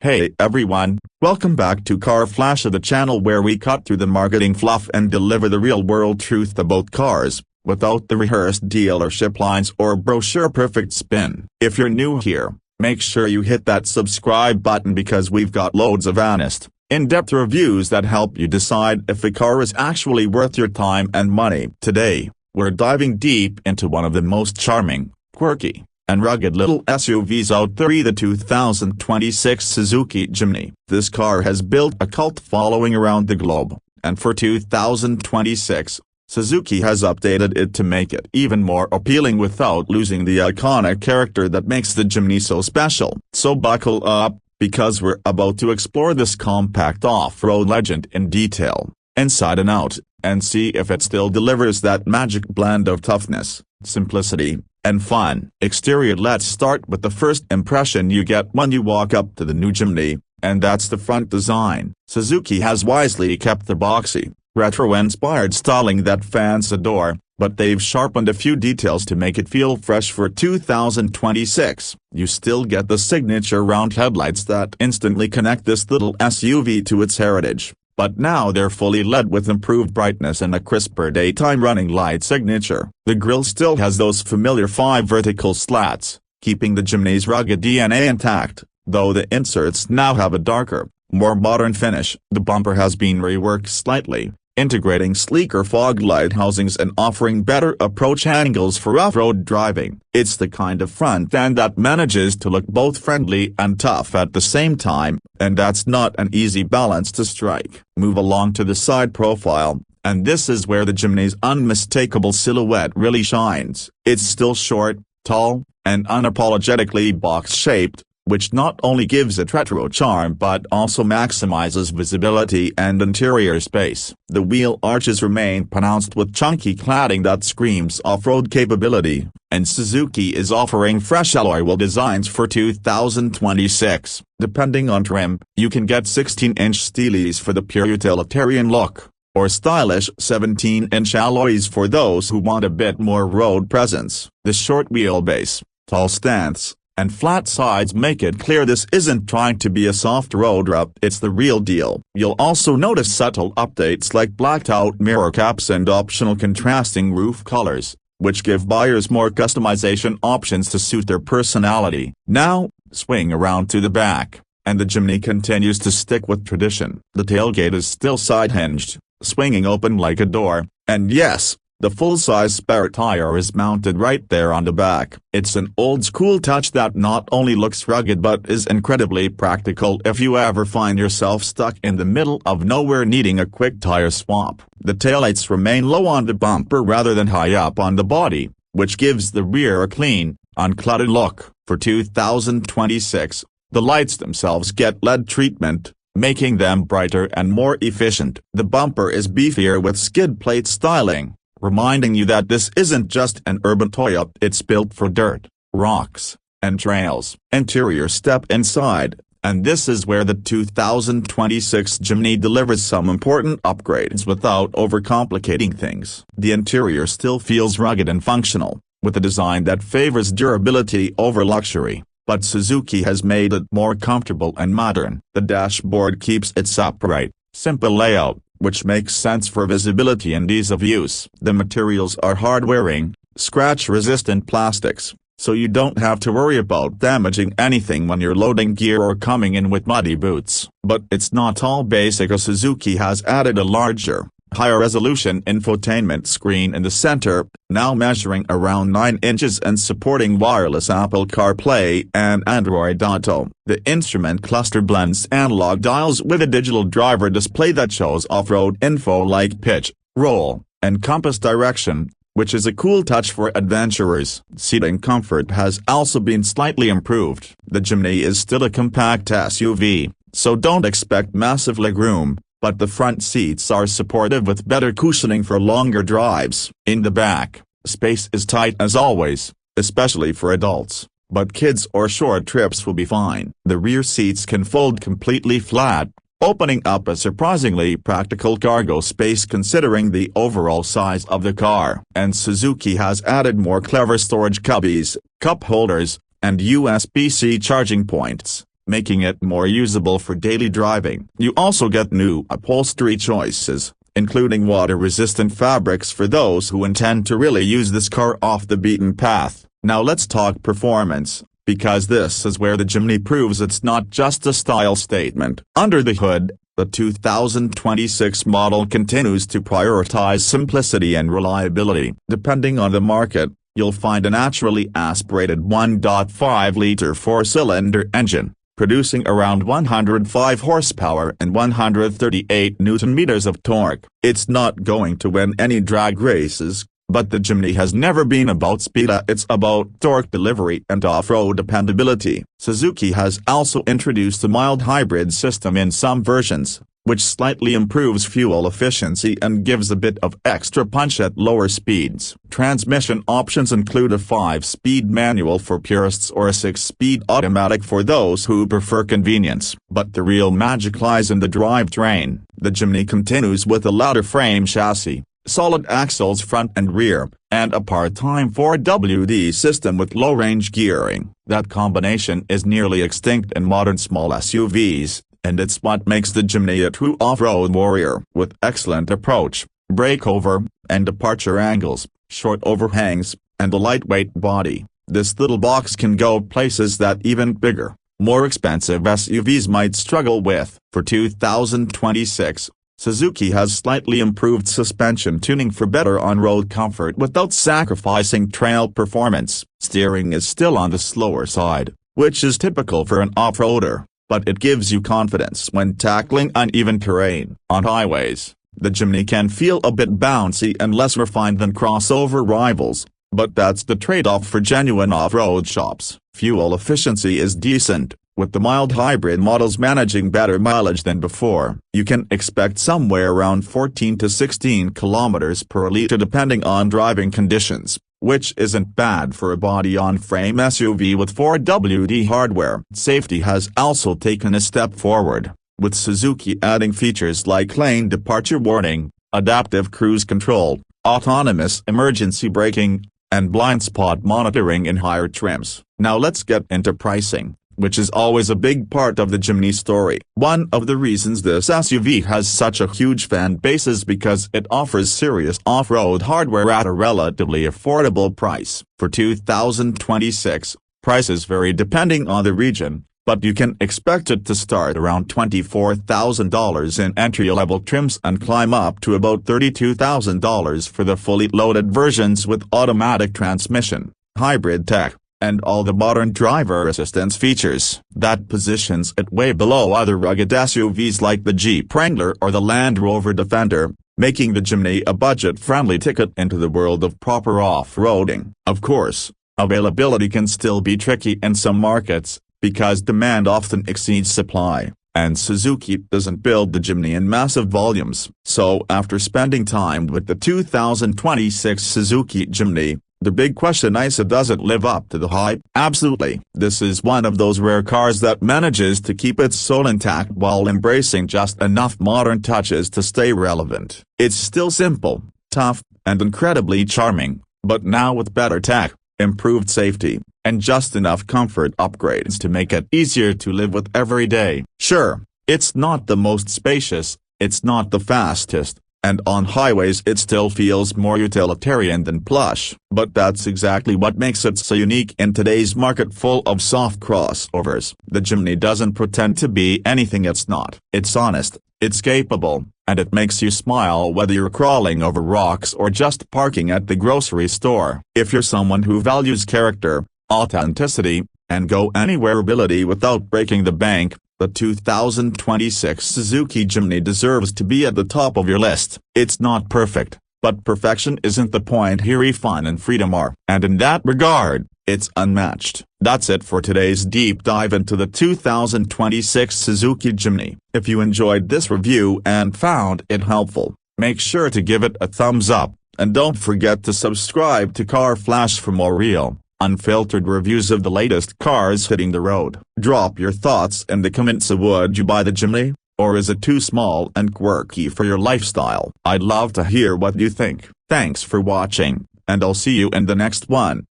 Hey everyone, welcome back to Car Flash, the channel where we cut through the marketing fluff and deliver the real-world truth about cars, without the rehearsed dealership lines or brochure perfect spin. If you're new here, make sure you hit that subscribe button because we've got loads of honest, in-depth reviews that help you decide if a car is actually worth your time and money. Today, we're diving deep into one of the most charming, quirky, and rugged little SUVs out there, the 2026 Suzuki Jimny. This car has built a cult following around the globe, and for 2026, Suzuki has updated it to make it even more appealing without losing the iconic character that makes the Jimny so special. So buckle up, because we're about to explore this compact off-road legend in detail, inside and out, and see if it still delivers that magic blend of toughness, simplicity, and fun. Exterior. Let's start with the first impression you get when you walk up to the new Jimny, and that's the front design. Suzuki has wisely kept the boxy, retro-inspired styling that fans adore, but they've sharpened a few details to make it feel fresh for 2026. You still get the signature round headlights that instantly connect this little SUV to its heritage, but now they're fully LED with improved brightness and a crisper daytime running light signature. The grille still has those familiar 5 vertical slats, keeping the Jimny's rugged DNA intact, though the inserts now have a darker, more modern finish. The bumper has been reworked slightly, integrating sleeker fog light housings and offering better approach angles for off-road driving. It's the kind of front end that manages to look both friendly and tough at the same time, and that's not an easy balance to strike. Move along to the side profile, and this is where the Jimny's unmistakable silhouette really shines. It's still short, tall, and unapologetically box-shaped, which not only gives it retro charm but also maximizes visibility and interior space. The wheel arches remain pronounced with chunky cladding that screams off-road capability, and Suzuki is offering fresh alloy wheel designs for 2026. Depending on trim, you can get 16-inch steelies for the pure utilitarian look, or stylish 17-inch alloys for those who want a bit more road presence. The short wheelbase, tall stance, and flat sides make it clear this isn't trying to be a soft road rap, it's the real deal. You'll also notice subtle updates like blacked-out mirror caps and optional contrasting roof colors, which give buyers more customization options to suit their personality. Now, swing around to the back, and the Jimny continues to stick with tradition. The tailgate is still side-hinged, swinging open like a door, and yes, the full-size spare tire is mounted right there on the back. It's an old-school touch that not only looks rugged but is incredibly practical if you ever find yourself stuck in the middle of nowhere needing a quick tire swap. The taillights remain low on the bumper rather than high up on the body, which gives the rear a clean, uncluttered look. For 2026, the lights themselves get LED treatment, making them brighter and more efficient. The bumper is beefier with skid plate styling, reminding you that this isn't just an urban toy, it's built for dirt, rocks, and trails. Interior. Step inside, and this is where the 2026 Jimny delivers some important upgrades without overcomplicating things. The interior still feels rugged and functional, with a design that favors durability over luxury, but Suzuki has made it more comfortable and modern. The dashboard keeps its upright, simple layout, which makes sense for visibility and ease of use. The materials are hard-wearing, scratch-resistant plastics, so you don't have to worry about damaging anything when you're loading gear or coming in with muddy boots. But it's not all basic, as Suzuki has added a larger, higher-resolution infotainment screen in the center, now measuring around 9 inches and supporting wireless Apple CarPlay and Android Auto. The instrument cluster blends analog dials with a digital driver display that shows off-road info like pitch, roll, and compass direction, which is a cool touch for adventurers. Seating comfort has also been slightly improved. The Jimny is still a compact SUV, so don't expect massive legroom, but the front seats are supportive with better cushioning for longer drives. In the back, space is tight as always, especially for adults, but kids or short trips will be fine. The rear seats can fold completely flat, opening up a surprisingly practical cargo space considering the overall size of the car. And Suzuki has added more clever storage cubbies, cup holders, and USB-C charging points, making it more usable for daily driving. You also get new upholstery choices, including water-resistant fabrics for those who intend to really use this car off the beaten path. Now let's talk performance, because this is where the Jimny proves it's not just a style statement. Under the hood, the 2026 model continues to prioritize simplicity and reliability. Depending on the market, you'll find a naturally aspirated 1.5-liter four-cylinder engine, producing around 105 horsepower and 138 Nm of torque. It's not going to win any drag races, but the Jimny has never been about speed, it's about torque delivery and off-road dependability. Suzuki has also introduced a mild hybrid system in some versions, which slightly improves fuel efficiency and gives a bit of extra punch at lower speeds. Transmission options include a 5-speed manual for purists or a 6-speed automatic for those who prefer convenience. But the real magic lies in the drivetrain. The Jimny continues with a louder frame chassis, solid axles front and rear, and a part-time 4WD system with low-range gearing. That combination is nearly extinct in modern small SUVs, and it's what makes the Jimny a true off-road warrior. With excellent approach, breakover, and departure angles, short overhangs, and a lightweight body, this little box can go places that even bigger, more expensive SUVs might struggle with. For 2026, Suzuki has slightly improved suspension tuning for better on-road comfort without sacrificing trail performance. Steering is still on the slower side, which is typical for an off-roader, but it gives you confidence when tackling uneven terrain. On highways, the Jimny can feel a bit bouncy and less refined than crossover rivals, but that's the trade-off for genuine off-road shops. Fuel efficiency is decent, with the mild hybrid models managing better mileage than before. You can expect somewhere around 14 to 16 kilometers per liter depending on driving conditions, which isn't bad for a body-on-frame SUV with 4WD hardware. Safety has also taken a step forward, with Suzuki adding features like lane departure warning, adaptive cruise control, autonomous emergency braking, and blind spot monitoring in higher trims. Now let's get into pricing, which is always a big part of the Jimny story. One of the reasons this SUV has such a huge fan base is because it offers serious off-road hardware at a relatively affordable price. For 2026, prices vary depending on the region, but you can expect it to start around $24,000 in entry-level trims and climb up to about $32,000 for the fully loaded versions with automatic transmission, hybrid tech, and all the modern driver assistance features. That positions it way below other rugged SUVs like the Jeep Wrangler or the Land Rover Defender, making the Jimny a budget-friendly ticket into the world of proper off-roading. Of course, availability can still be tricky in some markets, because demand often exceeds supply, and Suzuki doesn't build the Jimny in massive volumes. So after spending time with the 2026 Suzuki Jimny, the big question is, does it live up to the hype? Absolutely. This is one of those rare cars that manages to keep its soul intact while embracing just enough modern touches to stay relevant. It's still simple, tough, and incredibly charming, but now with better tech, improved safety, and just enough comfort upgrades to make it easier to live with every day. Sure, it's not the most spacious, it's not the fastest, and on highways it still feels more utilitarian than plush. But that's exactly what makes it so unique in today's market full of soft crossovers. The Jimny doesn't pretend to be anything it's not. It's honest, it's capable, and it makes you smile whether you're crawling over rocks or just parking at the grocery store. If you're someone who values character, authenticity, and go-anywhere ability without breaking the bank, the 2026 Suzuki Jimny deserves to be at the top of your list. It's not perfect, but perfection isn't the point here. Fun and freedom are. And in that regard, it's unmatched. That's it for today's deep dive into the 2026 Suzuki Jimny. If you enjoyed this review and found it helpful, make sure to give it a thumbs up, and don't forget to subscribe to Car Flash for more real, unfiltered reviews of the latest cars hitting the road. Drop your thoughts in the comments. Would you buy the Jimny, or is it too small and quirky for your lifestyle? I'd love to hear what you think. Thanks for watching, and I'll see you in the next one.